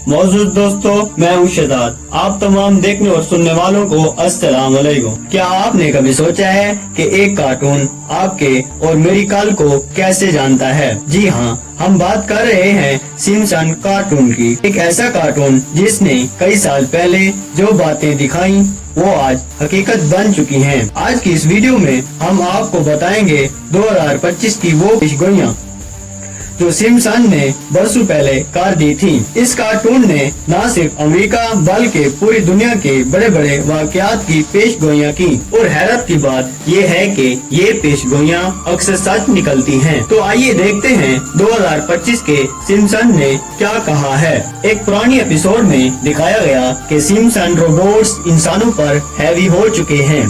मौजूद दोस्तों, मैं हूँ शहजाद। आप तमाम देखने और सुनने वालों को अस्सलाम वालेकुम। क्या आपने कभी सोचा है कि एक कार्टून आपके और मेरी कल को कैसे जानता है? जी हाँ, हम बात कर रहे हैं सिम्पसन कार्टून की। एक ऐसा कार्टून जिसने कई साल पहले जो बातें दिखाई वो आज हकीकत बन चुकी हैं। आज की इस वीडियो में हम आपको बताएंगे 2025 की वो पेशगोइयां जो सिम्पसन ने बरसों पहले कर दी थी। इस कार्टून ने न सिर्फ अमेरिका बल्कि पूरी दुनिया के बड़े बड़े वाकयात की पेशगोइयां की और हैरत की बात ये है कि ये पेशगोइयां अक्सर सच निकलती हैं। तो आइए देखते हैं 2025 के सिम्पसन ने क्या कहा है। एक पुरानी एपिसोड में दिखाया गया कि सिम्पसन रोबोट्स इंसानों पर हैवी हो चुके हैं।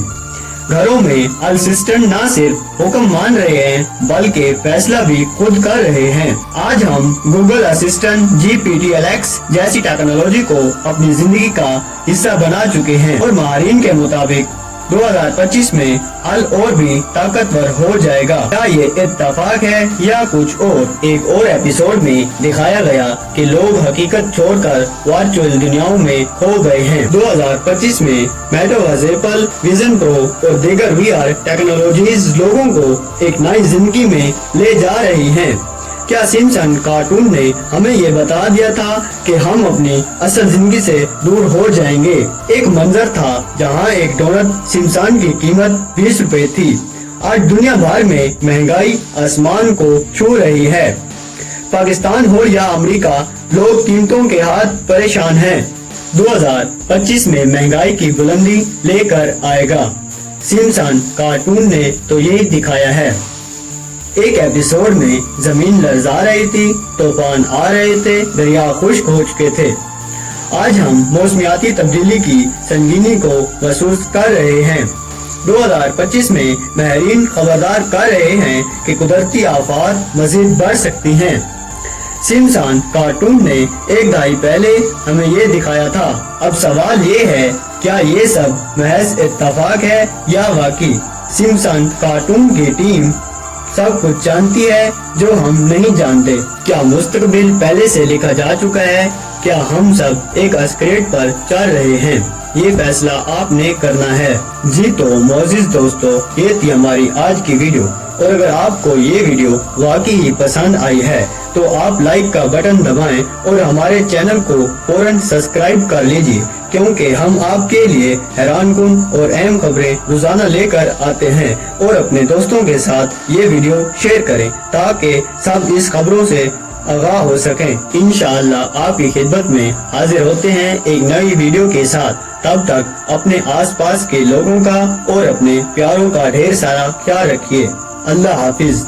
घरों में असिस्टेंट न सिर्फ हुक्म मान रहे हैं बल्कि फैसला भी खुद कर रहे हैं। आज हम गूगल असिस्टेंट, GPT, एलेक्स जैसी टेक्नोलॉजी को अपनी जिंदगी का हिस्सा बना चुके हैं और माहिरीन के मुताबिक 2025 में हल और भी ताकतवर हो जाएगा। क्या ये इत्तेफाक है या कुछ और? एक और एपिसोड में दिखाया गया कि लोग हकीकत छोड़कर वर्चुअल दुनियाओं में खो गए हैं। 2025 में मेटावर्स, एप्पल विजन प्रो और दीगर VR टेक्नोलॉजीज लोगों को एक नई जिंदगी में ले जा रही हैं। क्या सिम्पसन कार्टून ने हमें ये बता दिया था कि हम अपनी असल जिंदगी से दूर हो जाएंगे? एक मंजर था जहां एक डोनट सिम्पसन की कीमत 20 रुपए थी। आज दुनिया भर में महंगाई आसमान को छू रही है। पाकिस्तान हो या अमेरिका, लोग कीमतों के हाथ परेशान हैं। 2025 में महंगाई की बुलंदी लेकर आएगा। सिम्पसन कार्टून ने तो यही दिखाया है। एक एपिसोड में जमीन लरजा रही थी, तूफान आ रहे थे, दरिया खुश्क हो चुके थे। आज हम मौसमियाती तब्दीली की संगीनी को महसूस कर रहे हैं। 2025 में माहिरीन खबरदार कर रहे हैं कि कुदरती आफात मजीद बढ़ सकती हैं। सिम्पसन कार्टून ने एक दहाई पहले हमें ये दिखाया था। अब सवाल ये है, क्या ये सब महज इत्तेफाक है या वाकई? सिम्पसन कार्टून की टीम सब कुछ जानती है जो हम नहीं जानते। क्या मुस्तकबिल पहले से लिखा जा चुका है? क्या हम सब एक स्क्रिप्ट पर चल रहे हैं? ये फैसला आपने करना है। जी तो मौजूद दोस्तों, ये थी हमारी आज की वीडियो और अगर आपको ये वीडियो वाकई ही पसंद आई है तो आप लाइक का बटन दबाएं और हमारे चैनल को फौरन सब्सक्राइब कर लीजिए, क्योंकि हम आपके लिए हैरानकुन और अहम खबरें रोजाना लेकर आते हैं। और अपने दोस्तों के साथ ये वीडियो शेयर करें ताकि सब इस खबरों से आगाह हो सकें। इंशाअल्लाह आपकी खिदमत में हाजिर होते हैं एक नई वीडियो के साथ। तब तक अपने आसपास के लोगों का और अपने प्यारों का ढेर सारा ख्याल रखिए। अल्लाह हाफिज।